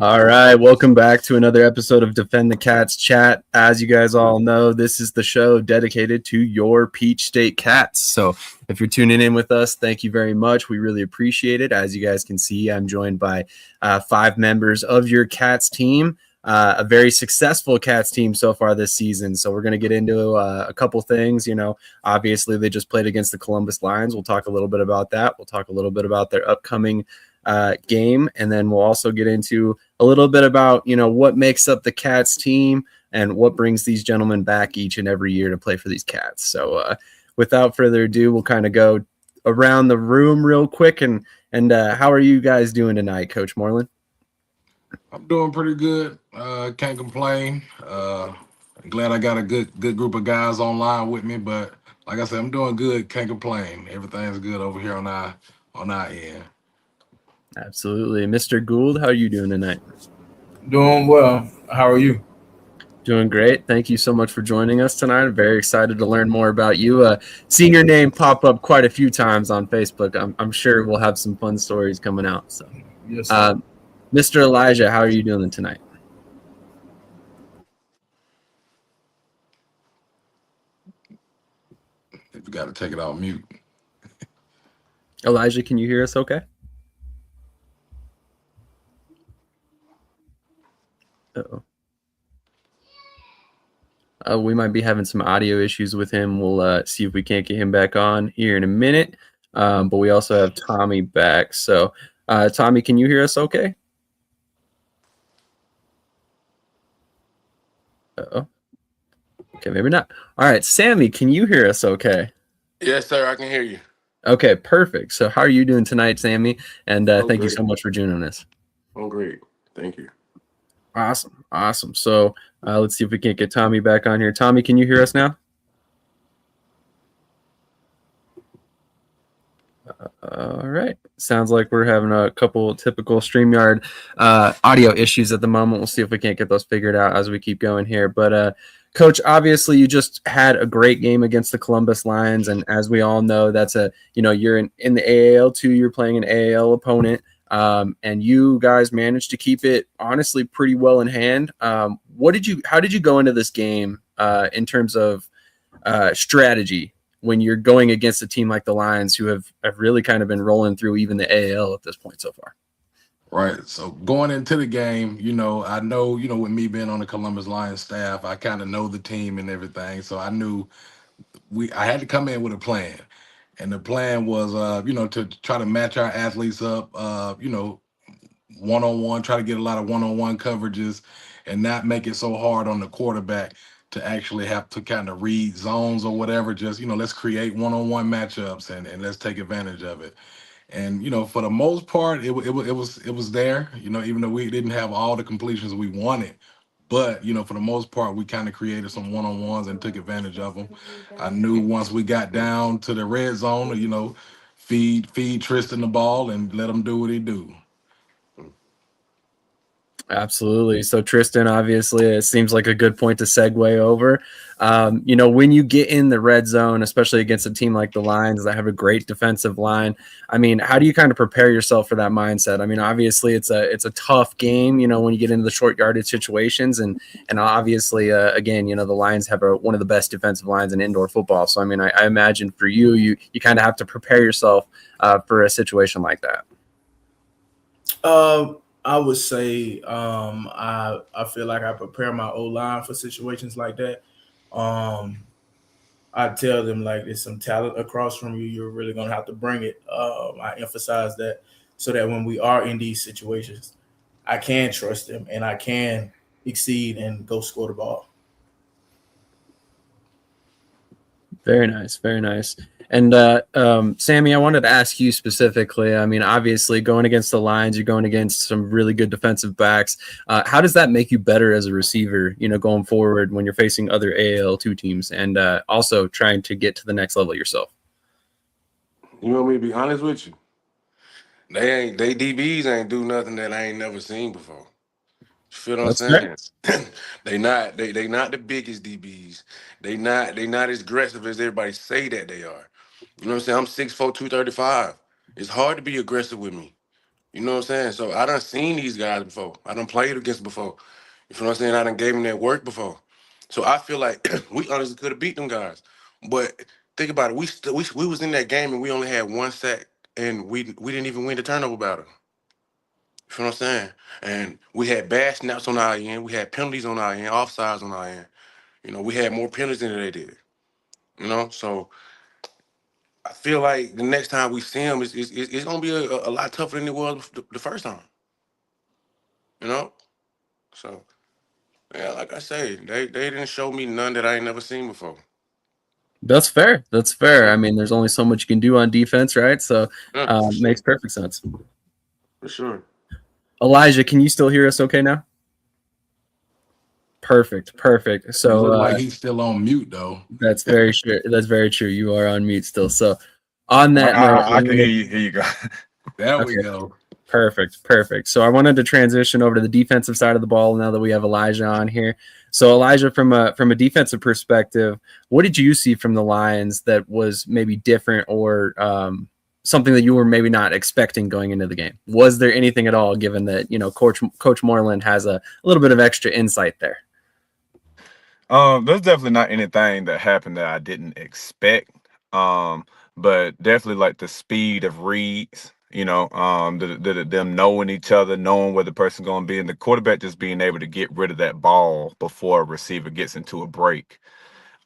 All right, welcome back to another episode of Defend the Cats Chat. As you guys all know, this is the show dedicated to your Peach State Cats. So if you're tuning in with us, thank you very much. We really appreciate it. As you guys can see, I'm joined by 5 members of your Cats team, a very successful Cats team so far this season. So we're going to get into a couple things. Obviously they just played against the Columbus Lions. We'll talk a little bit about that. We'll talk a little bit about their upcoming game, and then we'll also get into a little bit about what makes up the Cats team and what brings these gentlemen back each and every year to play for these Cats. So without further ado, we'll kind of go around the room real quick. And how are you guys doing tonight, Coach Moreland? I'm doing pretty good. Can't complain. Glad I got a good group of guys online with me. But like I said, I'm doing good. Can't complain. Everything's good over here on our end. Absolutely. Mr. Gould, how are you doing tonight? Doing well. How are you? Doing great. Thank you so much for joining us tonight. I'm very excited to learn more about you. Seeing your name pop up quite a few times on Facebook, I'm sure we'll have some fun stories coming out. So, Yes, sir. Mr. Elijah, how are you doing tonight? If you got to take it off mute. Elijah, can you hear us okay? Uh-oh. We might be having some audio issues with him. We'll see if we can't get him back on here in a minute. But we also have Tommy back. So, Tommy, can you hear us okay? Uh-oh. Okay, maybe not. All right, Sammy, can you hear us okay? Yes, sir. I can hear you. Okay, perfect. So how are you doing tonight, Sammy? And thank you so much for joining us. I'm great. Thank you. Awesome. So let's see if we can't get Tommy back on here. Tommy, can you hear us now? All right. Sounds like we're having a couple typical StreamYard audio issues at the moment. We'll see if we can't get those figured out as we keep going here. But Coach, obviously you just had a great game against the Columbus Lions, and as we all know, that's you're in the AAL too. You're playing an AAL opponent, and you guys managed to keep it honestly pretty well in hand. How did you go into this game in terms of strategy when you're going against a team like the Lions, who have really kind of been rolling through even the AAL at this point so far? Right. So going into the game, I know, with me being on the Columbus Lions staff, I kind of know the team and everything. So I knew I had to come in with a plan. And the plan was, to try to match our athletes up, one-on-one, try to get a lot of one-on-one coverages and not make it so hard on the quarterback to actually have to kind of read zones or whatever. Just, let's create one-on-one matchups and let's take advantage of it. And for the most part, it was there. Even though we didn't have all the completions we wanted, but for the most part, we kind of created some one-on-ones and took advantage of them. I knew once we got down to the red zone, feed Tristan the ball and let him do what he do. Absolutely. So Tristan, obviously, it seems like a good point to segue over. When you get in the red zone, especially against a team like the Lions that have a great defensive line, I mean, how do you kind of prepare yourself for that mindset? I mean, obviously, it's a tough game, when you get into the short yardage situations, and obviously, again, the Lions have one of the best defensive lines in indoor football. So, I mean, I imagine for you kind of have to prepare yourself for a situation like that. I would say I feel like I prepare my O line for situations like that. I tell them like there's some talent across from you. You're really gonna have to bring it. I emphasize that so that when we are in these situations, I can trust them and I can exceed and go score the ball. Very nice, very nice. And Sammy, I wanted to ask you specifically. I mean, obviously, going against the Lions, you're going against some really good defensive backs. How does that make you better as a receiver, going forward when you're facing other AAL2 teams and also trying to get to the next level yourself? You want me to be honest with you? They DBs ain't do nothing that I ain't never seen before. You feel what I'm That's saying? fair. they not the biggest DBs. They not as aggressive as everybody say that they are. You know what I'm saying? I'm 6'4", 235. It's hard to be aggressive with me. You know what I'm saying? So I done seen these guys before. I done played against before. You feel what I'm saying? I done gave them that work before. So I feel like we honestly could have beat them guys. But think about it. We was in that game and we only had one sack and we didn't even win the turnover battle. You feel what I'm saying? And we had bad snaps on our end. We had penalties on our end, offsides on our end. You know, we had more penalties than they did. You know, so I feel like the next time we see them, it's gonna be a lot tougher than it was the first time. You know, so yeah, like I say, they didn't show me none that I ain't never seen before. That's fair. That's fair. I So mean, there's only so much you can do on defense, right? So yeah, for makes sure, perfect sense. for sure. Elijah, can you still hear us okay now? Perfect. Perfect. It So looked like he's still on mute though. that's very true. That's very true. You are on mute still. So on that note, I can hear you. Here you go. There we okay, go. perfect. Perfect. So I wanted to transition over to the defensive side of the ball now that we have Elijah on here. So Elijah, from a defensive perspective, what did you see from the Lions that was maybe different or something that you were maybe not expecting going into the game? Was there anything at all, given that, you know, Coach Moreland has a little bit of extra insight there? There's definitely not anything that happened that I didn't expect. Um, but definitely like the speed of reads, them knowing each other, knowing where the person's going to be, and the quarterback just being able to get rid of that ball before a receiver gets into a break.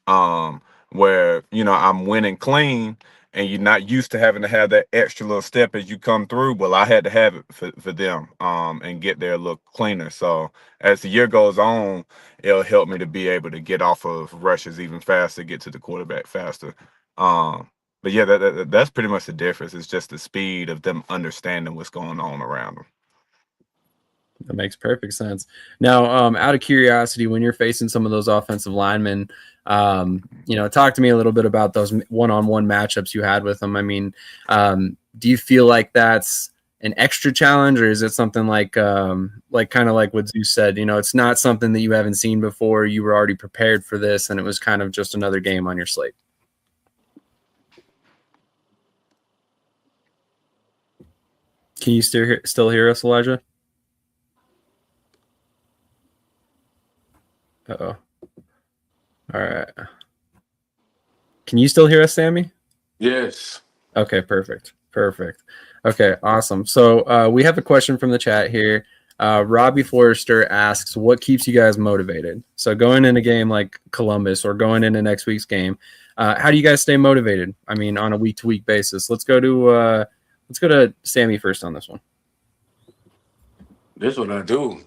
um, where I'm winning clean, and you're not used to having to have that extra little step as you come through. Well, I had to have it for them, and get there a little cleaner. So as the year goes on, it'll help me to be able to get off of rushes even faster, get to the quarterback faster. But yeah, that's pretty much the difference. It's just the speed of them understanding what's going on around them. That makes perfect sense. Now, out of curiosity, when you're facing some of those offensive linemen, talk to me a little bit about those one-on-one matchups you had with them. I mean, do you feel like that's an extra challenge, or is it something like kind of like what Zeus said? You know, it's not something that you haven't seen before. You were already prepared for this, and it was kind of just another game on your slate. Can you still hear us, Elijah? Uh-oh. All right. Can you still hear us, Sammy? Yes. Okay, perfect. Perfect. Okay, awesome. So we have a question from the chat here. Robbie Forrester asks, what keeps you guys motivated? So going in a game like Columbus or going into next week's game, how do you guys stay motivated? I mean, on a week-to-week basis. Let's go to Sammy first on this one. This is what I do.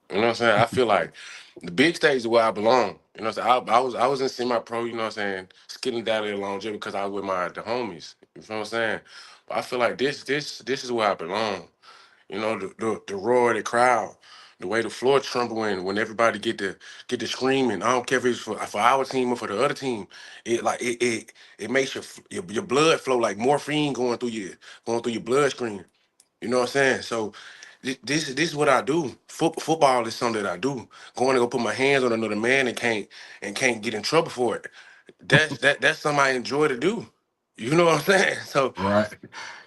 You know what I'm saying? I feel like the big stage is where I belong. You know what I'm saying? I was in semi-pro, you know what I'm saying, skidding down there along just because I was with the homies. You feel what I'm saying? But I feel like this is where I belong. You know, the roar of the crowd, the way the floor trembling when everybody get to screaming. I don't care if it's for our team or for the other team. It makes your blood flow like morphine going through your bloodstream. You know what I'm saying? So this is what I do. Football is something that I do. Going to go put my hands on another man and can't get in trouble for it. That's something I enjoy to do. You know what I'm saying? So Right.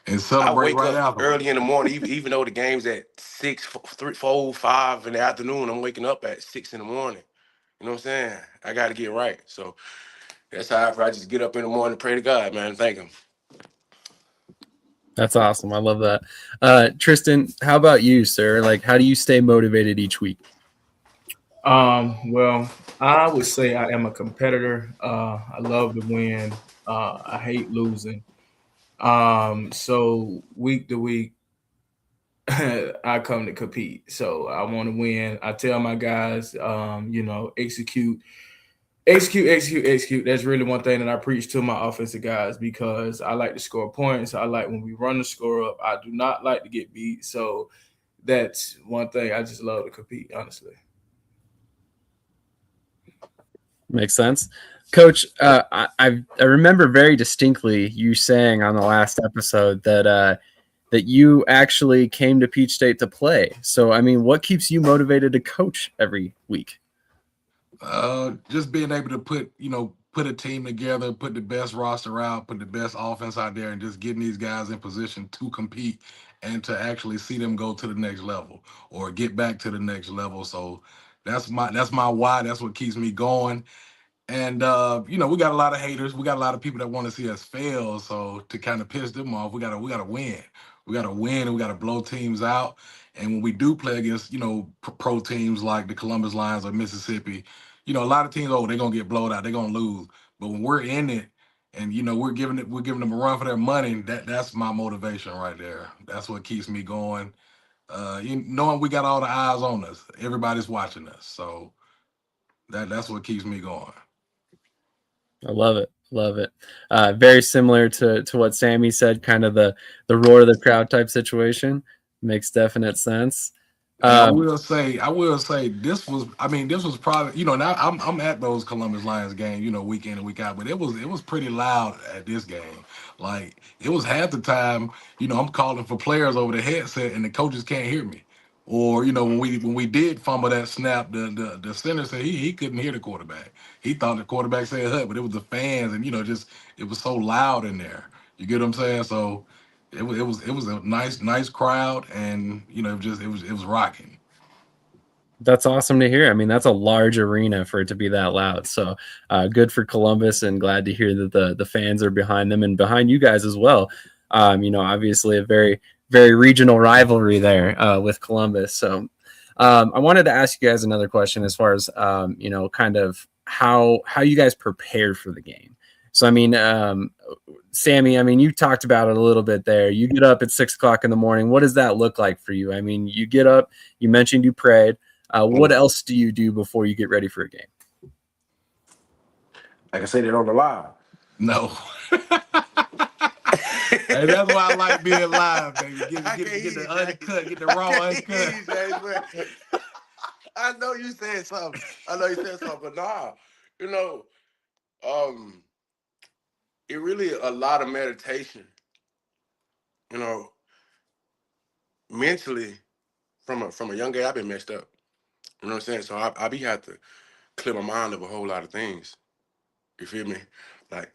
And I celebrate wake right up afterwards. early in the morning, even though the game's at 6, 3, 4, 5 in the afternoon. I'm waking up at 6 in the morning. You know what I'm saying? I got to get right. So that's how I just get up in the morning and pray to God, man. Thank Him. That's awesome. I love that. Tristan, how about you, sir? Like, how do you stay motivated each week? Well, I would say I am a competitor. I love to win. I hate losing. So week to week, I come to compete. So I want to win. I tell my guys, execute. Execute. That's really one thing that I preach to my offensive guys because I like to score points. I like when we run the score up. I do not like to get beat. So that's one thing I just love to compete, honestly. Makes sense. Coach, I remember very distinctly you saying on the last episode that you actually came to Peach State to play. So, I mean, what keeps you motivated to coach every week? Just being able to put a team together, put the best roster out, put the best offense out there, and just getting these guys in position to compete and to actually see them go to the next level or get back to the next level. So that's my why. That's what keeps me going. And we got a lot of haters. We got a lot of people that want to see us fail. So to kind of piss them off, we gotta win. We gotta win, and we gotta blow teams out. And when we do play against pro teams like the Columbus Lions or Mississippi, a lot of teams, they're gonna get blowed out, they're gonna lose. But when we're in it, and we're giving them a run for their money, that's my motivation right there. That's what keeps me going. Knowing we got all the eyes on us, everybody's watching us. So that's what keeps me going. I love it. Love it. Very similar to what Sammy said, kind of the roar of the crowd type situation. Makes definite sense. And I will say this was probably, now I'm at those Columbus Lions games, week in and week out, but it was pretty loud at this game. Like it was half the time, I'm calling for players over the headset and the coaches can't hear me. Or, when we did fumble that snap, the center said he couldn't hear the quarterback. He thought the quarterback said hut, but it was the fans, and it was so loud in there. You get what I'm saying? So it was a nice crowd, and it was rocking. That's awesome to hear. I mean, that's a large arena for it to be that loud. So good for Columbus, and glad to hear that the fans are behind them and behind you guys as well. Obviously a very, very regional rivalry there with Columbus. So I wanted to ask you guys another question as far as, kind of how you guys prepare for the game. So, I mean, Sammy, you talked about it a little bit there. You get up at 6 o'clock in the morning. What does that look like for you? I mean, you get up, you mentioned you prayed. What else do you do before you get ready for a game? I can say that on the live. No. Hey, that's why I like being live, baby. Get the uncut, get the raw uncut. I know you said something. But nah, it really a lot of meditation. Mentally, from a young age, I've been messed up. You know what I'm saying? So I be have to clear my mind of a whole lot of things. You feel me? Like,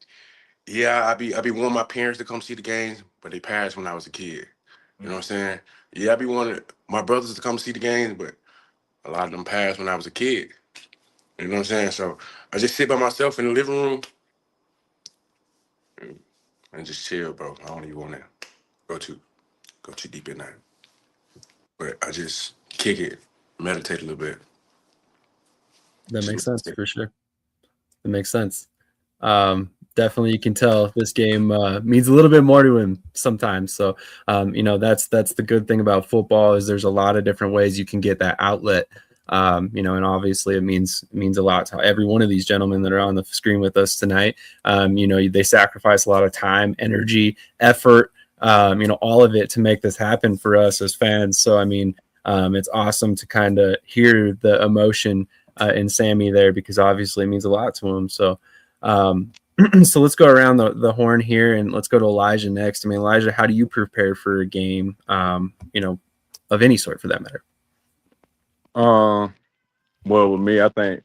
yeah, I be wanting my parents to come see the games, but they passed when I was a kid. You know what I'm saying? Yeah, I be wanting my brothers to come see the games, but a lot of them passed when I was a kid. You know what I'm saying? So I just sit by myself in the living room and just chill, bro. I don't even want to go too deep in that. But I just kick it, meditate a little bit. That makes sense for sure. That makes sense. Definitely, you can tell this game means a little bit more to him sometimes. So, that's the good thing about football is there's a lot of different ways you can get that outlet. And obviously it means a lot to every one of these gentlemen that are on the screen with us tonight. They sacrifice a lot of time, energy, effort, all of it to make this happen for us as fans. So, it's awesome to kind of hear the emotion in Sammy there, because obviously it means a lot to him. So, so let's go around the horn here, and let's go to Elijah next. Elijah, how do you prepare for a game, of any sort for that matter? Well, with me, I think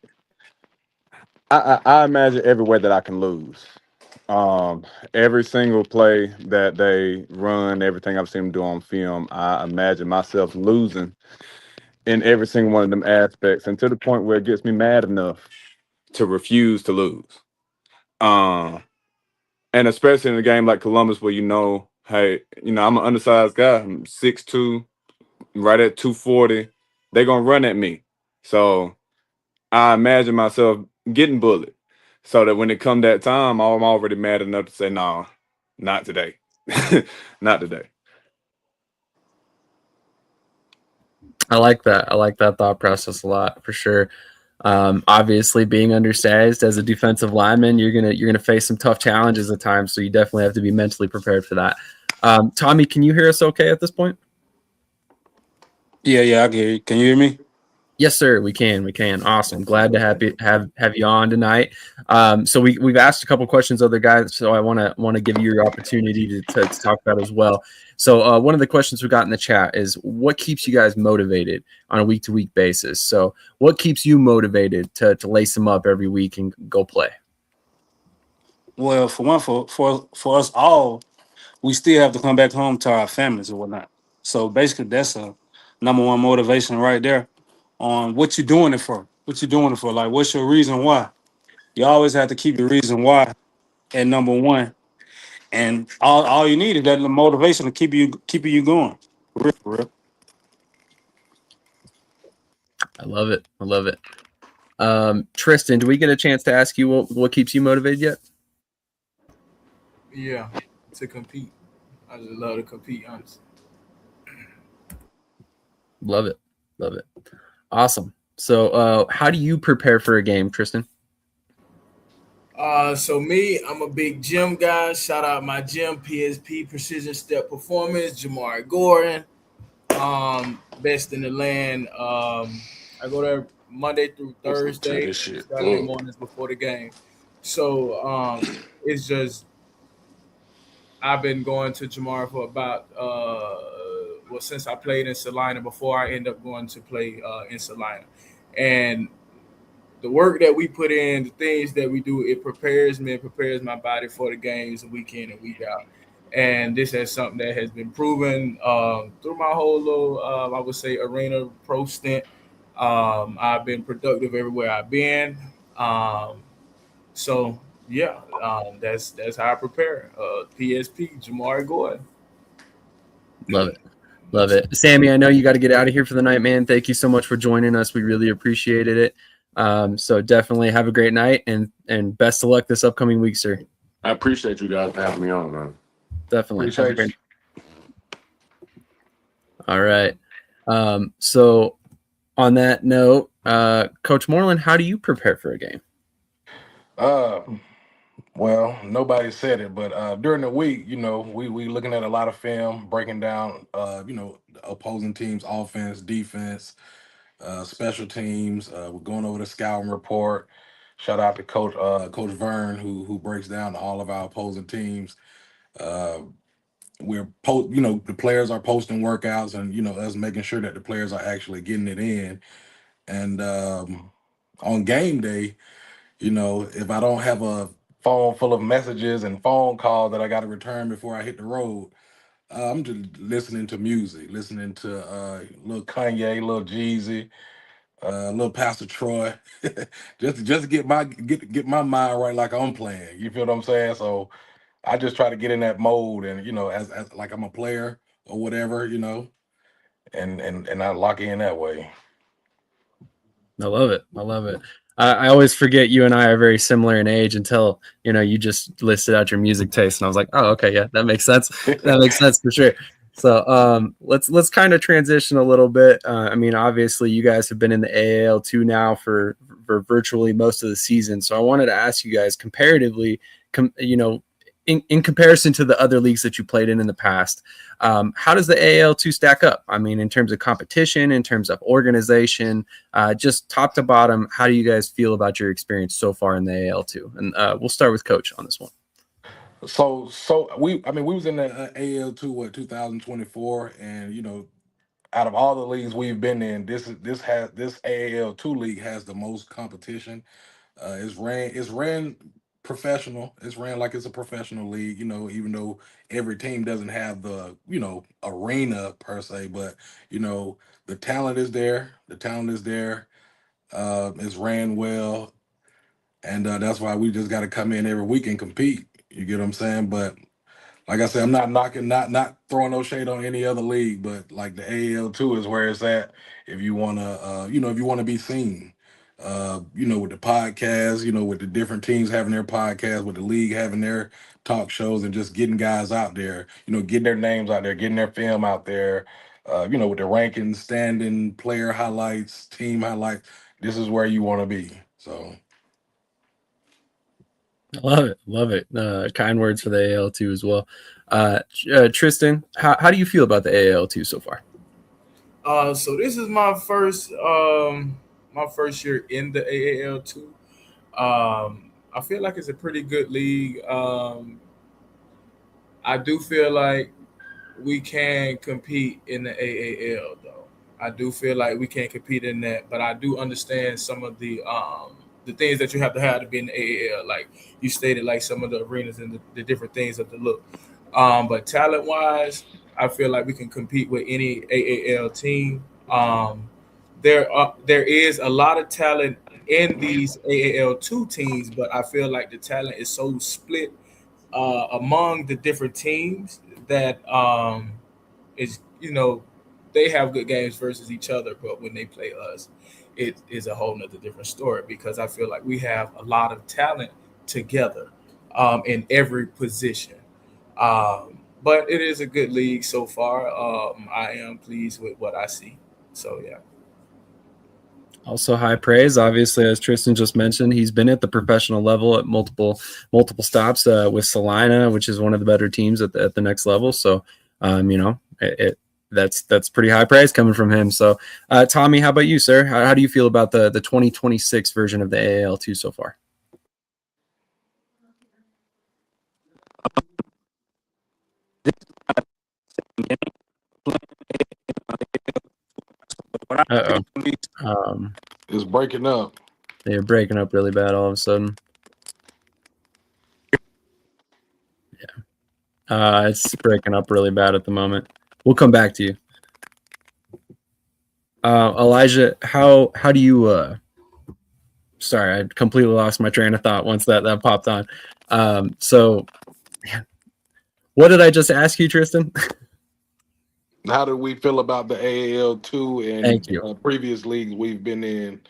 I imagine every way that I can lose. Every single play that they run, everything I've seen them do on film, I imagine myself losing in every single one of them aspects, and to the point where it gets me mad enough to refuse to lose. And especially in a game like Columbus, where hey, I'm an undersized guy. I'm 6'2", right at 240. They're gonna run at me. So I imagine myself getting bullied. So that when it come that time, I'm already mad enough to say, no, not today. Not today. I like that. I like that thought process a lot, for sure. Obviously, being undersized as a defensive lineman, you're gonna face some tough challenges at times. So you definitely have to be mentally prepared for that. Tommy, can you hear us okay at this point? Yeah, I can hear you. Can you hear me? Yes, sir. We can. Awesome. Glad to have you on tonight. So we've asked a couple questions of the guys, so I want to give you your opportunity to talk about as well. So one of the questions we got in the chat is, what keeps you guys motivated on a week-to-week basis? So what keeps you motivated to lace them up every week and go play? Well, for one, for us all, we still have to come back home to our families and whatnot. So basically, that's a number one motivation right there on what you're doing it for. What you're doing it for. Like, what's your reason why? You always have to keep your reason why at number one. And all you need is that motivation to keeping you going. For real. I love it. I love it. Tristan, do we get a chance to ask you what keeps you motivated yet? Yeah, to compete. I just love to compete, honestly. Love it. Love it. Awesome. So how do you prepare for a game, Tristan? So me, I'm a big gym guy. Shout out my gym, PSP Precision Step Performance, Jamari Gordon, best in the land. I go there Monday through Listen to Thursday, this shit. Saturday mornings before the game. So it's just I've been going to Jamar for about since I played in Salina before I end up going to play in Salina, and the work that we put in, the things that we do, it prepares me, it prepares my body for the games week in and week out. And this is something that has been proven through my whole little, I would say, arena pro stint. I've been productive everywhere I've been. Um, so yeah, that's how I prepare. PSP, Jamari Gordon. Love it. Love it. Sammy, I know you got to get out of here for the night, man. Thank you so much for joining us. We really appreciated it. So definitely have a great night and best of luck this upcoming week, sir. I appreciate you guys for having me on, man. Definitely. Have a Appreciate great All right. So on that note, Coach Moreland, how do you prepare for a game? Well, nobody said it, but during the week, we looking at a lot of film, breaking down, the opposing teams' offense, defense, special teams. We're going over the scouting report. Shout out to Coach Vern who breaks down all of our opposing teams. Uh, the players are posting workouts, and us making sure that the players are actually getting it in. And on game day, if I don't have a phone full of messages and phone calls that I got to return before I hit the road, I'm just listening to music, listening to little Kanye, little Jeezy, little Pastor Troy, just to get my mind right, like I'm playing. You feel what I'm saying? So I just try to get in that mode, and as like I'm a player or whatever, and I lock in that way. I love it. I love it. I always forget you and I are very similar in age until you just listed out your music taste, and I was like, oh, okay, yeah, that makes sense. That makes sense for sure. So let's kind of transition a little bit. I mean, obviously, you guys have been in the AAL2 now for virtually most of the season. So I wanted to ask you guys comparatively, in comparison to the other leagues that you played in the past, how does the AAL2 stack up? I mean, in terms of competition, in terms of organization, just top to bottom, how do you guys feel about your experience so far in the AAL2? And we'll start with Coach on this one. So we was in the AAL2 2024, and out of all the leagues we've been in, this AAL2 league has the most competition. It's ran professional. It's ran like it's a professional league, even though every team doesn't have the, arena per se, but the talent is there. The talent is there. It's ran well. And that's why we just got to come in every week and compete. You get what I'm saying? But like I said, I'm not knocking, not throwing no shade on any other league, but like the AAL2 is where it's at. If you wanna, if you wanna be seen, with the podcast, with the different teams having their podcasts, with the league having their talk shows, and just getting guys out there, getting their names out there, getting their film out there, with the rankings, standing, player highlights, team highlights. This is where you want to be. So. Love it. Love it. Kind words for the AAL2 as well. Tristan, how do you feel about the AAL2 so far? So this is my first year in the AAL2. I feel like it's a pretty good league. I do feel like we can compete in the AAL though. I do feel like we can compete in that, but I do understand some of the things that you have to be in the AAL. Like you stated, like some of the arenas and the different things of the look. But talent wise, I feel like we can compete with any AAL team. There is a lot of talent in these AAL2 teams, but I feel like the talent is so split among the different teams that is they have good games versus each other, but when they play us, it is a whole nother different story because I feel like we have a lot of talent together in every position. But it is a good league so far. I am pleased with what I see. So yeah. Also high praise, obviously, as Tristan just mentioned. He's been at the professional level at multiple stops with Salina, which is one of the better teams at the next level. So, that's pretty high praise coming from him. So, Tommy, how about you, sir? How do you feel about the 2026 version of the AAL2 so far? It's breaking up. They're breaking up really bad all of a sudden. Yeah. It's breaking up really bad at the moment. We'll come back to you. Elijah, how do you sorry, I completely lost my train of thought once that popped on. So what did I just ask you, Tristan? How do we feel about the AAL2 Thank and you. previous leagues we've been in?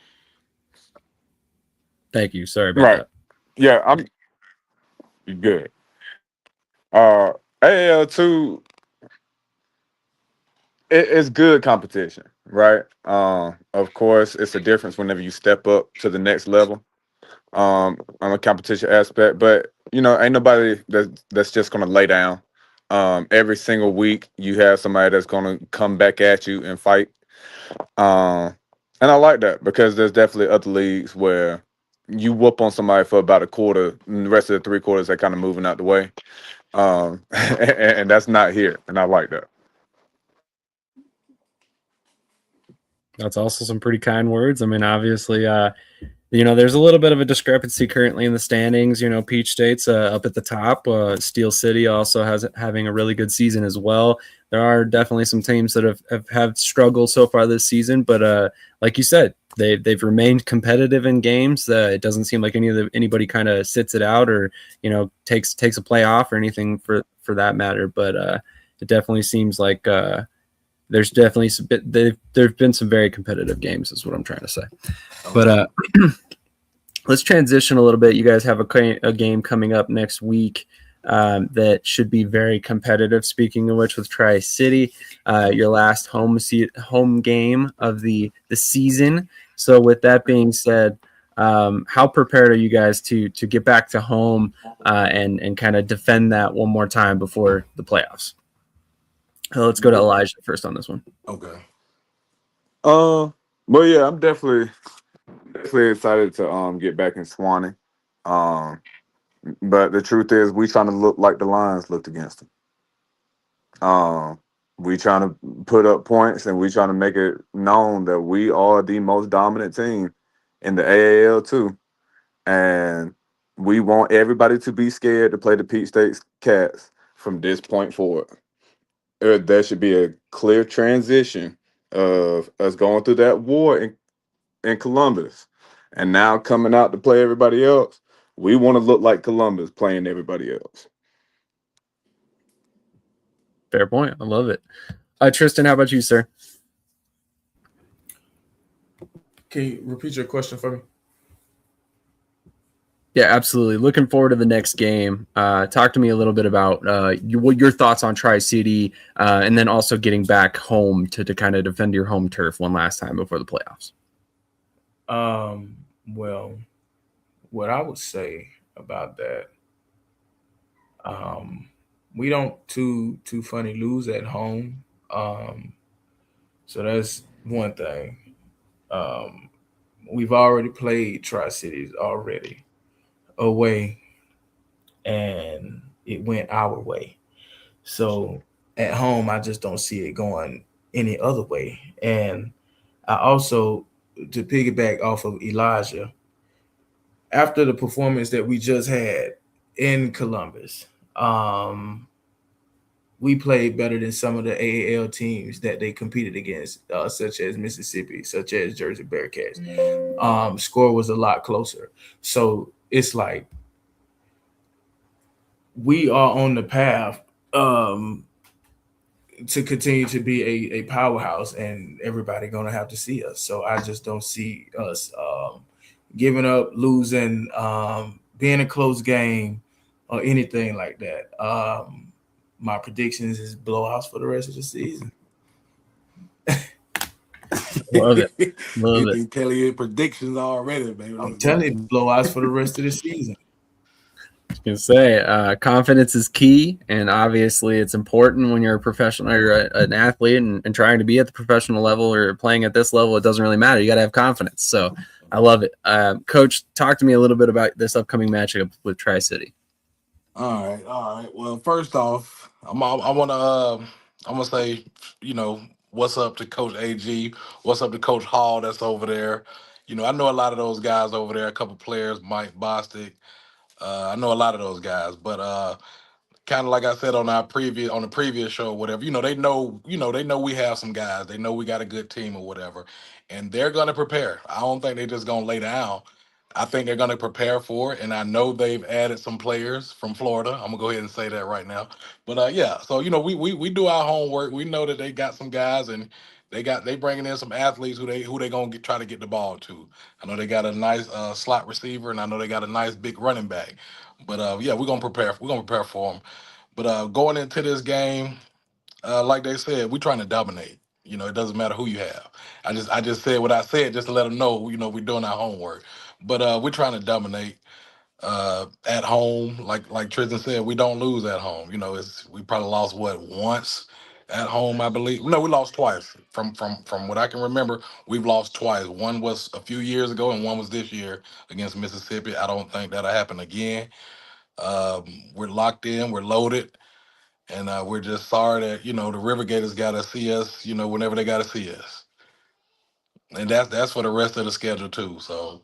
Thank you. Sorry about Right. that. Yeah, I'm good. AAL2, it's good competition, right? Of course, it's a difference whenever you step up to the next level on a competition aspect, but ain't nobody that's just gonna lay down. Every single week you have somebody that's gonna come back at you and fight. And I like that because there's definitely other leagues where you whoop on somebody for about a quarter, and the rest of the 3 quarters they're kind of moving out the way. And that's not here, and I like that. That's also some pretty kind words. I mean, obviously, there's a little bit of a discrepancy currently in the standings. Peach State's up at the top. Steel City also having a really good season as well. There are definitely some teams that have struggled so far this season, but like you said, they've remained competitive in games. It doesn't seem like anybody kind of sits it out or takes a playoff or anything for that matter. But it definitely seems like there's definitely there've been some very competitive games, is what I'm trying to say. But let's transition a little bit. You guys have a game coming up next week that should be very competitive. Speaking of which, with Tri-City, your last home game of the season. So with that being said, how prepared are you guys to get back to home and kind of defend that one more time before the playoffs? Let's go to Elijah first on this one. Okay. Well, yeah, I'm definitely excited to get back in Swanee. But the truth is, we trying to look like the Lions looked against them. We trying to put up points, and we trying to make it known that we are the most dominant team in the AAL2, and we want everybody to be scared to play the Peach State Cats from this point forward. There should be a clear transition of us going through that war in Columbus, and now coming out to play everybody else. We want to look like Columbus playing everybody else. Fair point. I love it. Tristan, how about you, sir? Can you repeat your question for me? Yeah, absolutely. Looking forward to the next game. Talk to me a little bit about your thoughts on Tri-City, and then also getting back home to kind of defend your home turf one last time before the playoffs. Well, what I would say about that, we don't too funny lose at home. So that's one thing. We've already played Tri-Cities already away, and it went our way. So at home, I just don't see it going any other way. And I also, to piggyback off of Elijah, after the performance that we just had in Columbus, we played better than some of the AAL teams that they competed against, such as Mississippi, such as Jersey Bearcats. Score was a lot closer. So it's like we are on the path um, to continue to be a powerhouse, and everybody gonna have to see us. So I just don't see us giving up, losing, being a close game, or anything like that. My predictions is blowouts for the rest of the season. Love it. Love You it. think Kelly had predictions already, baby? I'm Let's go. telling you, blowouts for the rest of the season. I was gonna say, confidence is key, and obviously it's important when you're a professional or you're an athlete and trying to be at the professional level or playing at this level. It doesn't really matter. You got to have confidence. So I love it. Coach, talk to me a little bit about this upcoming matchup with Tri-City. All right, all right. Well, first off, I'm gonna say, what's up to Coach AG? What's up to Coach Hall that's over there? I know a lot of those guys over there. A couple players, Mike Bostic. I know a lot of those guys, but kind of like I said on the previous show or whatever, they know we have some guys. They know we got a good team or whatever. And they're gonna prepare. I don't think they're just gonna lay down. I think they're gonna prepare for it. And I know they've added some players from Florida. I'm gonna go ahead and say that right now. But yeah, so we do our homework. We know that they got some guys and they bringing in some athletes who they gonna try to get the ball to. I know they got a nice slot receiver, and I know they got a nice big running back. But yeah, we're gonna prepare. We're gonna prepare for them. But going into this game, like they said, we're trying to dominate. It doesn't matter who you have. I just said what I said just to let them know. We're doing our homework. But we're trying to dominate at home. Like Tristan said, we don't lose at home. We probably lost once at home, I believe. No, we lost twice. From what I can remember, we've lost twice. One was a few years ago, and one was this year against Mississippi. I don't think that'll happen again. We're locked in. We're loaded. And we're just sorry that the River Gators got to see us, whenever they got to see us, and that's for the rest of the schedule too. So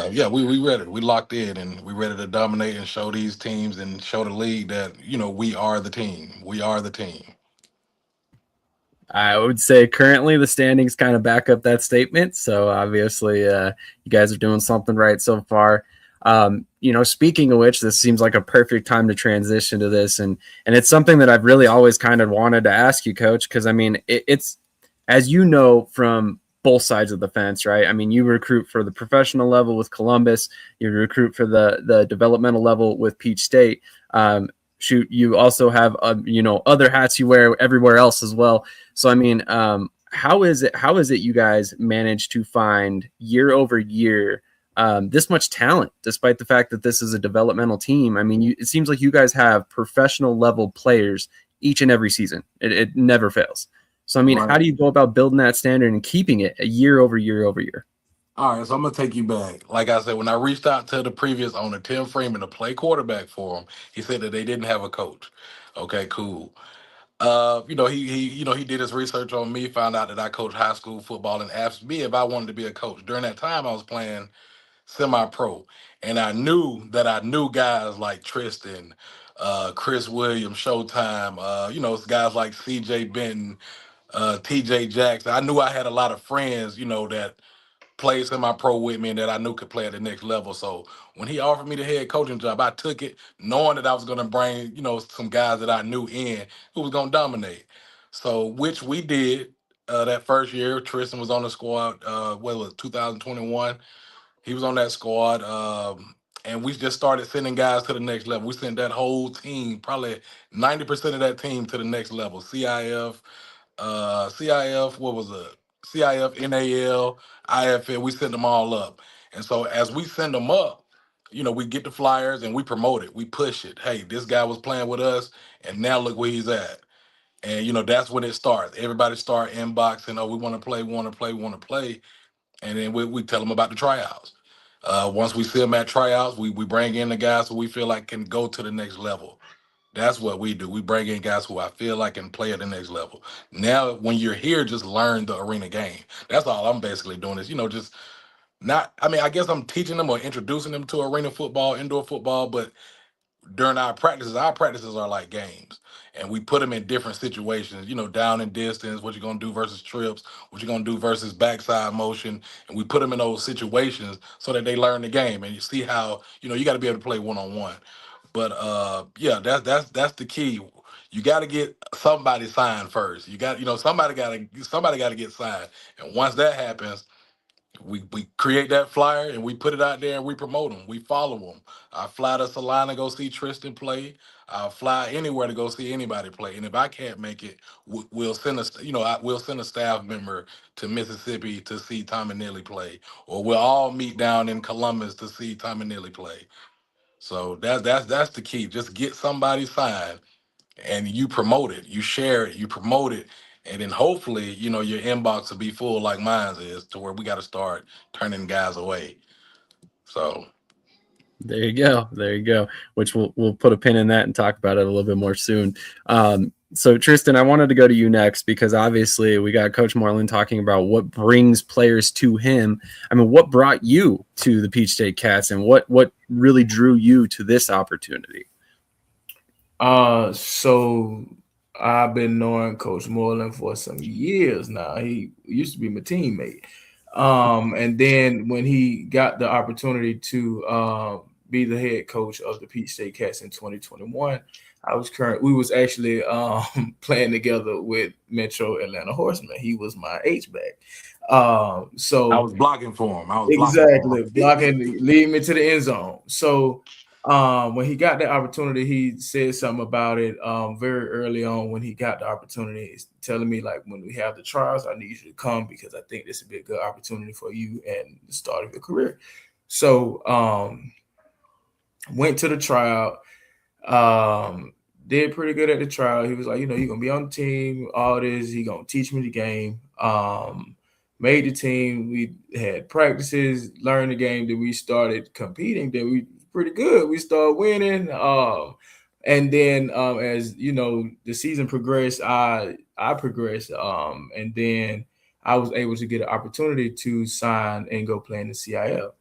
yeah, we ready, we locked in, and we ready to dominate and show these teams and show the league that we are the team. We are the team. I would say currently the standings kind of back up that statement. So obviously, you guys are doing something right so far. Speaking of which, this seems like a perfect time to transition to this, and it's something that I've really always kind of wanted to ask you, Coach, because I mean, it's as you know from both sides of the fence, right? I mean, you recruit for the professional level with Columbus, you recruit for the developmental level with Peach State. Shoot, you also have other hats you wear everywhere else as well. So I mean, how is it you guys manage to find year over year this much talent, despite the fact that this is a developmental team? I mean, it seems like you guys have professional level players each and every season. It never fails. So I mean, Right. how do you go about building that standard and keeping it a year over year over year? All right, so I'm gonna take you back. Like I said, when I reached out to the previous owner, Tim Freeman, to play quarterback for him, he said that they didn't have a coach. Okay, cool. He did his research on me, found out that I coach high school football, and asked me if I wanted to be a coach. During that time, I was playing semi-pro, and I knew guys like Tristan, Chris Williams, Showtime, guys like C.J. Benton, T.J. Jackson. I knew I had a lot of friends, that played semi-pro with me and that I knew could play at the next level. So when he offered me the head coaching job, I took it, knowing that I was going to bring, some guys that I knew in who was going to dominate. So which we did. That first year, Tristan was on the squad. What was it, 2021? He was on that squad, and we just started sending guys to the next level. We sent that whole team, probably 90% of that team, to the next level. CIF, what was it? CIF, NAL, IFL. We sent them all up, and so as we send them up, we get the flyers and we promote it. We push it. Hey, this guy was playing with us, and now look where he's at. And that's when it starts. Everybody start inboxing. Oh, we want to play, we want to play, we want to play, and then we tell them about the tryouts. Once we see them at tryouts, we bring in the guys who we feel like can go to the next level. That's what we do. We bring in guys who I feel like can play at the next level. Now, when you're here, just learn the arena game. That's all I'm basically doing is, just not, I mean, I guess I'm teaching them or introducing them to arena football, indoor football, but during our practices are like games, and we put them in different situations. You know, down and distance, what you're gonna do versus trips, what you're gonna do versus backside motion, and we put them in those situations so that they learn the game. And you see how you got to be able to play one on one. But yeah, that's the key. You got to get somebody signed first. You got somebody got to get signed, and once that happens, we create that flyer and we put it out there and we promote them. We follow them. I fly to Salina to go see Tristan play. I'll fly anywhere to go see anybody play. And if I can't make it, we'll send we'll send a staff member to Mississippi to see Tom and Neely play, or we'll all meet down in Columbus to see Tom and Neely play. So that's the key. Just get somebody signed and you promote it, you share it, you promote it, and then hopefully, your inbox will be full like mine is, to where we got to start turning guys away. So There you go. There you go. Which we'll put a pin in that and talk about it a little bit more soon. So Tristan, I wanted to go to you next because obviously we got Coach Moreland talking about what brings players to him. I mean, what brought you to the Peach State Cats and what really drew you to this opportunity? So I've been knowing Coach Moreland for some years now. He used to be my teammate. And then when he got the opportunity to be the head coach of the Peach State Cats in 2021, we was actually playing together with Metro Atlanta Horsemen. He was my H-back. So I was blocking for him. exactly blocking, leading me to the end zone. So when he got the opportunity, he said something about it very early on when he got the opportunity. He's telling me, like, when we have the trials, I need you to come because I think this would be a good opportunity for you and the start of your career. So went to the trial, did pretty good at the trial. He was like, you're going to be on the team, all this. He going to teach me the game. Made the team. We had practices, learned the game. Then we started competing. Then we pretty good. We started winning. And then as the season progressed, I progressed. And then I was able to get an opportunity to sign and go play in the CIF.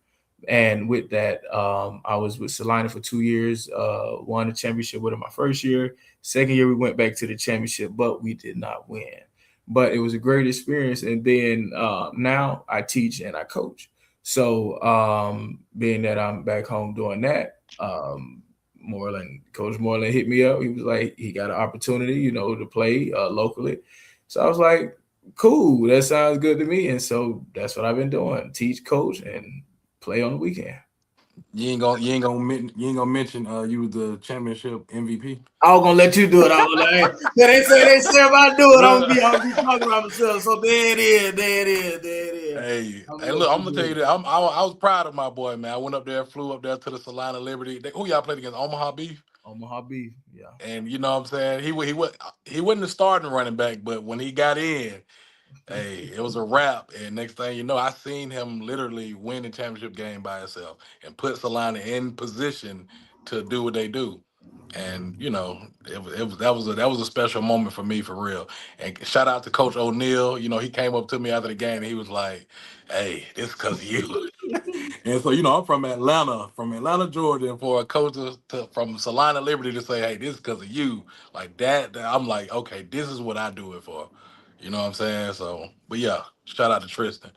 And with that, I was with Salina for 2 years, won the championship with him my first year. Second year, we went back to the championship, but we did not win. But it was a great experience. And then now I teach and I coach. So being that I'm back home doing that, Coach Moreland hit me up. He was like, he got an opportunity, to play locally. So I was like, cool, that sounds good to me. And so that's what I've been doing: teach, coach, and play on the weekend. You ain't gonna mention you was the championship MVP. I was gonna let you do it. I was like, they say if I do it, I'm gonna be talking about myself. So there it is. Hey, look, I'm gonna tell you that I was proud of my boy, man. I went up there, flew up there to the Salina Liberty. Who y'all played against? Omaha Beef. Omaha Beef, yeah. And you know what I'm saying? He wasn't the starting running back, but when he got in, hey, it was a wrap. And next thing you know, I seen him literally win the championship game by himself and put Salina in position to do what they do. And that was a special moment for me, for real. And shout out to Coach O'Neal. He came up to me after the game and he was like, "Hey, this is because of you." And so I'm from Atlanta, Georgia, and for a coach from Salina Liberty to say, "Hey, this is because of you," like that, I'm like, okay, this is what I do it for. You know what I'm saying? So, but yeah, shout out to Tristan.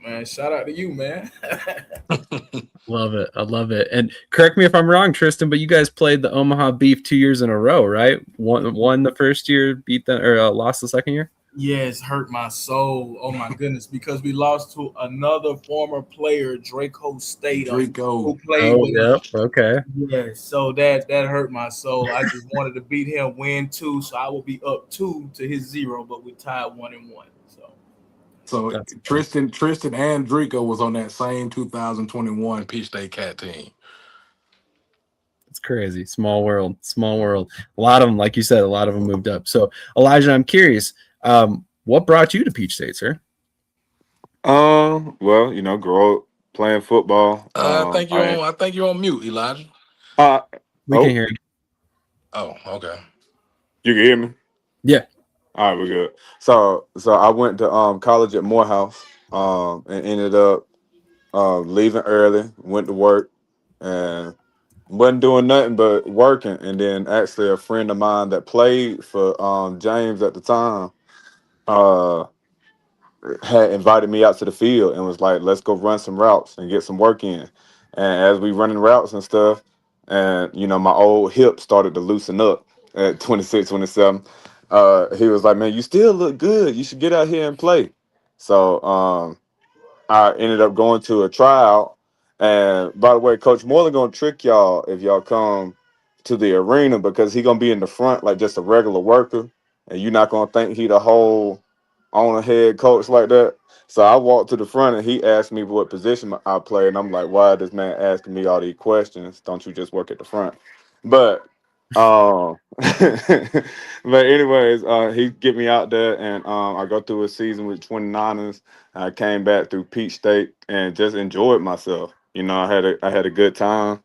Man, shout out to you, man. Love it. I love it. And correct me if I'm wrong, Tristan, but you guys played the Omaha Beef 2 years in a row, right? Won the first year, beat them, or lost the second year? Yes, hurt my soul. Oh my goodness, because we lost to another former player, Draco State, who played with us. Okay. Yes, so that hurt my soul. I just wanted to beat him, win 2, so I will be up 2 to his 0, but we tied 1-1. So Tristan and Draco was on that same 2021 Peach State Cat team. It's crazy. Small world. A lot of them, like you said, a lot of them moved up. So Elijah, I'm curious, what brought you to Peach State, sir? Well, grow up playing football. I think you're on mute, Elijah. We can hear you. Oh, okay. You can hear me? Yeah. All right, we're good. So I went to college at Morehouse and ended up leaving early, went to work, and wasn't doing nothing but working. And then actually a friend of mine that played for James at the time uh had invited me out to the field and was like, let's go run some routes and get some work in. And as we running routes and stuff, and my old hip started to loosen up at 26, 27. He was like, man, you still look good. You should get out here and play. So I ended up going to a tryout. And by the way, Coach Moreland gonna trick y'all if y'all come to the arena, because he gonna be in the front like just a regular worker, and you're not gonna think he the whole on a head coach like that. So I walked to the front and he asked me what position I play, and I'm like, why is this man asking me all these questions? Don't you just work at the front? But but anyways, he get me out there, and I go through a season with 29ers. I came back through Peach State and just enjoyed myself. I had a good time.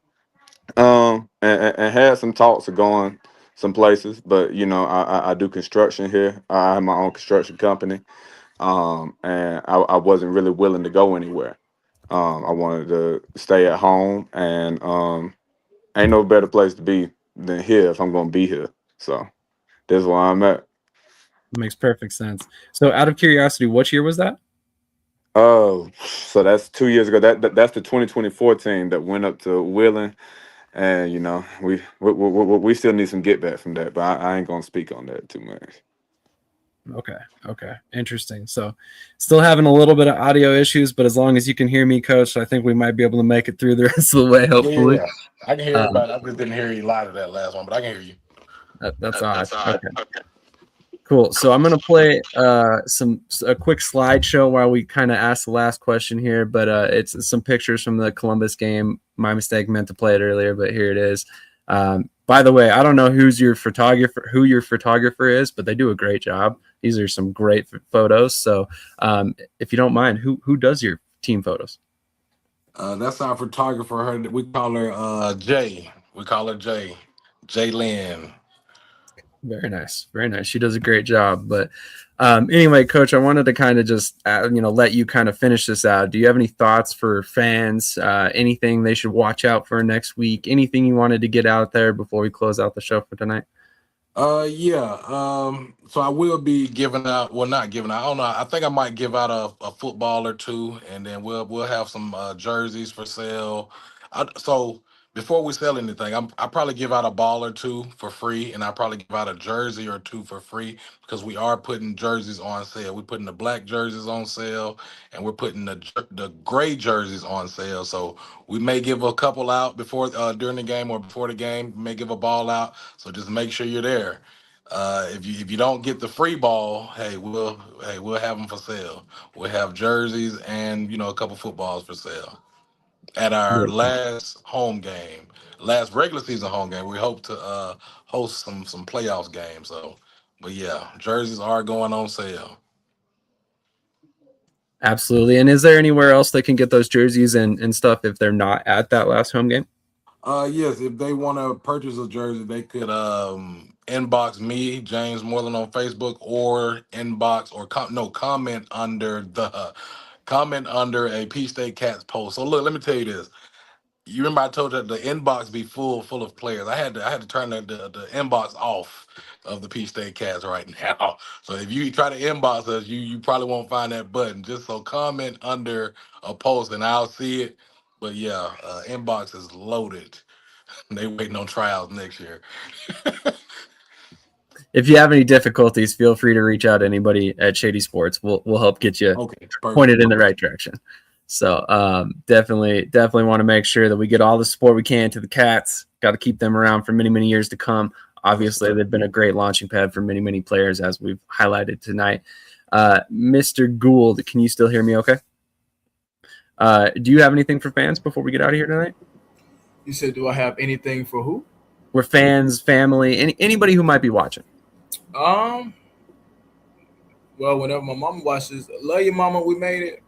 And had some talks of going some places, but I do construction here. I have my own construction company. And I wasn't really willing to go anywhere. I wanted to stay at home, and ain't no better place to be than here if I'm gonna be here. So this is where I'm at. Makes perfect sense. So out of curiosity, what year was that? Oh, so that's 2 years ago. That's the 2024 team that went up to Wheeling, and we still need some get back from that, but I ain't gonna speak on that too much. Okay. Interesting. So still having a little bit of audio issues, but as long as you can hear me, Coach, I think we might be able to make it through the rest of the way, hopefully. Yeah. I can hear everybody. I just didn't hear you a lot of that last one, but I can hear you. That's odd. Okay. Cool. So I'm going to play a quick slideshow while we kind of ask the last question here, but it's some pictures from the Columbus game. My mistake, meant to play it earlier, but here it is. By the way, I don't know who your photographer is, but they do a great job. These are some great photos. So if you don't mind, who does your team photos? That's our photographer. We call her Jay. We call her Jay. Jay Lynn. Very nice. Very nice. She does a great job. But anyway, Coach, I wanted to kind of just, let you kind of finish this out. Do you have any thoughts for fans? Anything they should watch out for next week? Anything you wanted to get out there before we close out the show for tonight? Yeah. So I will be giving out. Well, not giving out. I don't know. I think I might give out a football or two, and then we'll have some jerseys for sale. So before we sell anything, I probably give out a ball or two for free, and I probably give out a jersey or two for free, because we are putting jerseys on sale. We're putting the black jerseys on sale, and we're putting the gray jerseys on sale. So we may give a couple out before during the game or before the game. We may give a ball out. So just make sure you're there. If you don't get the free ball, we'll have them for sale. We'll have jerseys and a couple footballs for sale at our last home game, last regular season home game. We hope to host some playoffs games. So, but yeah, jerseys are going on sale. Absolutely. And is there anywhere else they can get those jerseys and stuff if they're not at that last home game? Yes, if they want to purchase a jersey, they could inbox me, James Moreland, on Facebook, or inbox or comment under a Peach State Cats post. So look, let me tell you this. You remember I told you that the inbox be full of players. I had to turn the inbox off of the Peach State Cats right now. So if you try to inbox us, you probably won't find that button. Just so comment under a post and I'll see it. But yeah, inbox is loaded. They waiting on trials next year. If you have any difficulties, feel free to reach out to anybody at Shady Sports. We'll help get you pointed in the right direction. So definitely want to make sure that we get all the support we can to the Cats. Got to keep them around for many, many years to come. Obviously, they've been a great launching pad for many, many players, as we've highlighted tonight. Mr. Gould, can you still hear me okay? Do you have anything for fans before we get out of here tonight? You said, do I have anything for who? We're fans, family, anybody who might be watching. Well, whenever my mama watches, love you, mama, we made it.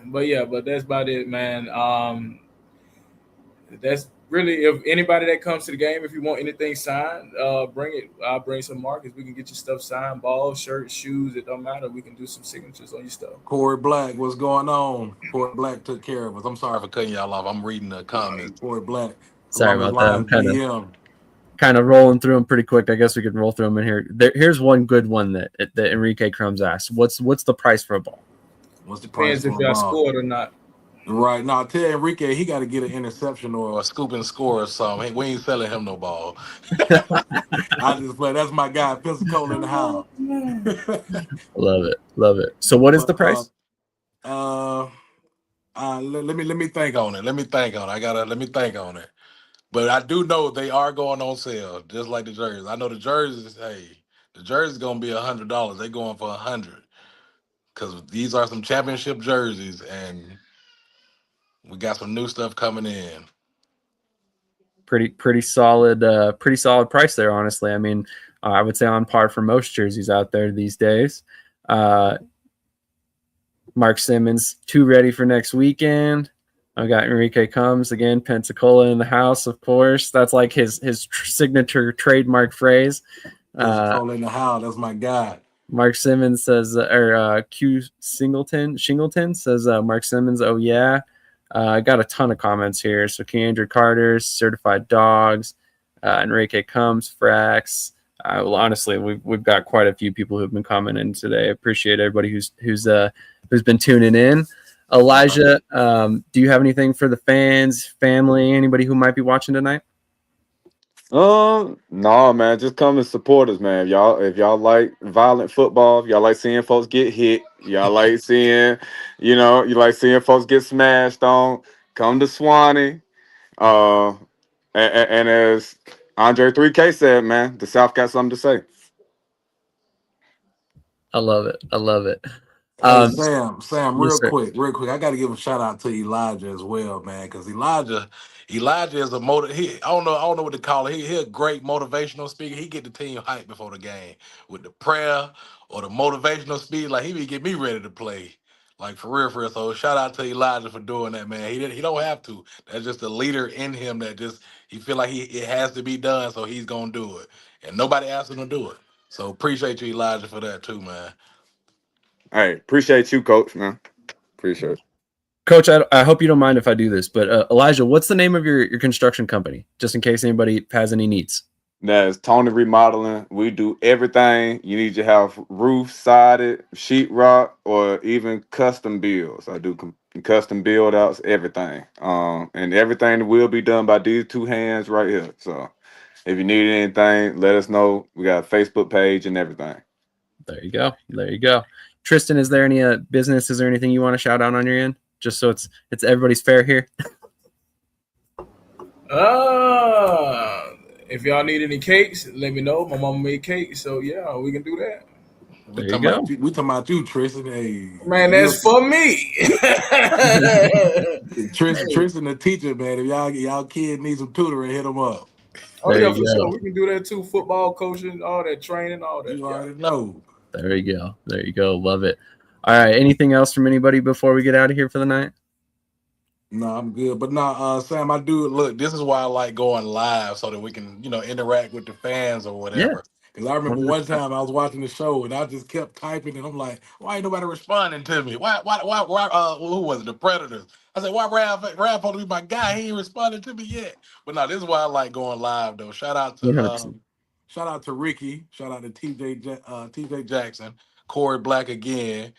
But that's about it, man. That's really, if anybody that comes to the game, if you want anything signed, bring it. I'll bring some markers. We can get your stuff signed, balls, shirts, shoes. It don't matter. We can do some signatures on your stuff. Corey Black, what's going on? Corey Black took care of us. I'm sorry for cutting y'all off. I'm reading the comments. Corey Black, Sorry Columbus about that. I'm Lions DM. kind of rolling through them pretty quick. I guess we could roll through them in here. Here's one good one that Enrique Crumbs asked. What's the price for a ball? What's the price Depends if for a y'all ball? scored or not. Right now, tell Enrique he got to get an interception or a scoop and score or something. We ain't selling him no ball. I just play. That's my guy, Pensacola in the house. Love it. So what is the price? Let me think on it. Let me think on it. But I do know they are going on sale, just like the jerseys. I know the jerseys. Hey, the jersey's gonna be $100. They going for $100 because these are some championship jerseys, and we got some new stuff coming in. Pretty solid price there, honestly. I mean, I would say on par for most jerseys out there these days. Mark Simmons, 2 ready for next weekend. I got Enrique Combs again, Pensacola in the house, of course. That's like his signature trademark phrase. Pensacola in the house, that's my guy. Mark Simmons says, Q Shingleton says, Mark Simmons, oh yeah. I got a ton of comments here. So Keandre Carter's Certified Dogs, Enrique Combs, Frax. Well, honestly, we've got quite a few people who've been commenting today. I appreciate everybody who's been tuning in. Elijah, do you have anything for the fans, family, anybody who might be watching tonight? No, man, just come and support us, man. If y'all like violent football, if y'all like seeing folks get hit, y'all like seeing, you like seeing folks get smashed on, come to Swanee. And as Andre 3K said, man, the South got something to say. I love it. Hey, Sam, yes, real quick. I got to give a shout out to Elijah as well, man, because Elijah is a I don't know what to call it. He a great motivational speaker. He get the team hyped before the game with the prayer or the motivational speech. Like he be get me ready to play. Like for real. So shout out to Elijah for doing that, man. He don't have to. That's just a leader in him that just he feel like it has to be done, so he's gonna do it, and nobody asked him to do it. So appreciate you, Elijah, for that too, man. Hey, appreciate you, Coach, man. Appreciate it. Coach, I hope you don't mind if I do this, but Elijah, what's the name of your construction company, just in case anybody has any needs? That's Tony Remodeling. We do everything. You need to have roof, sided, sheetrock, or even custom builds. I do custom build outs, everything. And everything will be done by these 2 hands right here. So if you need anything, let us know. We got a Facebook page and everything. There you go. Tristan, is there any business? Is there anything you want to shout out on your end? Just so it's everybody's fair here. If y'all need any cakes, let me know. My mama made cakes, so yeah, we can do that. We talking about you, Tristan. Hey, man, that's for me. Tristan, the teacher, man. If y'all kid needs some tutoring, hit him up. Oh yeah, for sure. We can do that too. Football coaching, all that training, all that. You already know. There you go. Love it. All right. Anything else from anybody before we get out of here for the night? No, I'm good. But no, Sam, I do look. This is why I like going live so that we can, interact with the fans or whatever. Because I remember 100%. One time I was watching the show and I just kept typing and I'm like, why ain't nobody responding to me? Why? Who was it? The Predators. I said, why Raph supposed to be my guy? He ain't responded to me yet. But no, this is why I like going live though. Shout out to Ricky. Shout out to TJ Jackson, Corey Black again.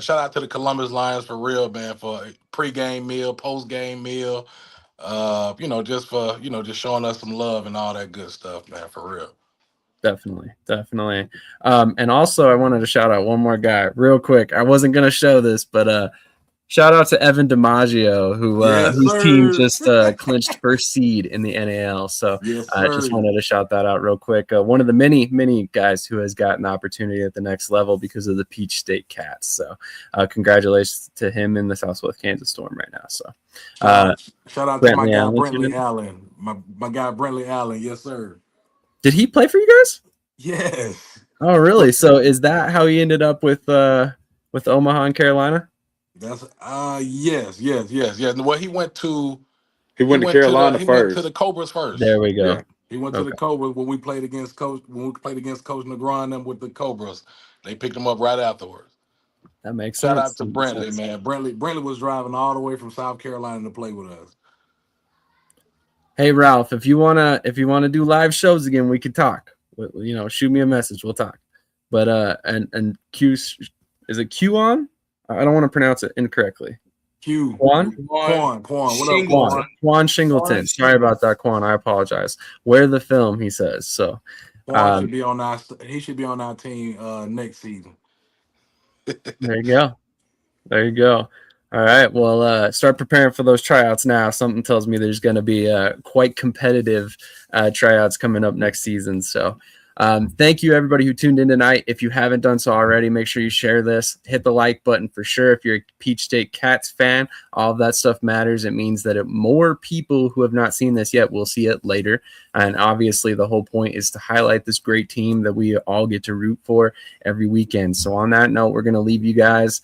Shout out to the Columbus Lions for real, man, for pre-game meal, post-game meal. Just for just showing us some love and all that good stuff, man, for real. Definitely. And also I wanted to shout out one more guy real quick. I wasn't going to show this, but shout out to Evan DiMaggio, whose team just clinched first seed in the NAL. So I just wanted to shout that out real quick. One of the many, many guys who has gotten an opportunity at the next level because of the Peach State Cats. So congratulations to him in the Southwest Kansas Storm right now. So shout out to my guy, Brentley Allen. My guy, Brentley Allen. Yes, sir. Did he play for you guys? Yes. Oh, really? So is that how he ended up with Omaha and Carolina? That's yes. Well, he went to He He went to went to the Carolina he went to first. the Cobras first. There we Yeah. go. He went to the Okay. Cobras when we played against Coach Negron and them with the Cobras. They picked him up right afterwards. That makes Shout sense. out to Brentley, man. Brentley was driving all the way from South Carolina to play with us. Hey Ralph, if you wanna do live shows again, we could talk. You know, shoot me a message. We'll talk. But and Q, is it Q on? I don't want to pronounce it incorrectly. Q. Quan? Quan. What up, Shingle. Quan? Quan Shingleton. Sorry about that, Quan. I apologize. Where the film, he says. So Quan should be on our he should be on our team next season. there you go. There you go. All right. Well, start preparing for those tryouts now. Something tells me there's going to be quite competitive tryouts coming up next season. So thank you, everybody who tuned in tonight. If you haven't done so already, make sure you share this. Hit the like button for sure. If you're a Peach State Cats fan, all of that stuff matters. It means that more people who have not seen this yet will see it later. And obviously, the whole point is to highlight this great team that we all get to root for every weekend. So on that note, we're going to leave you guys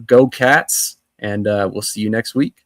go Cats, and we'll see you next week.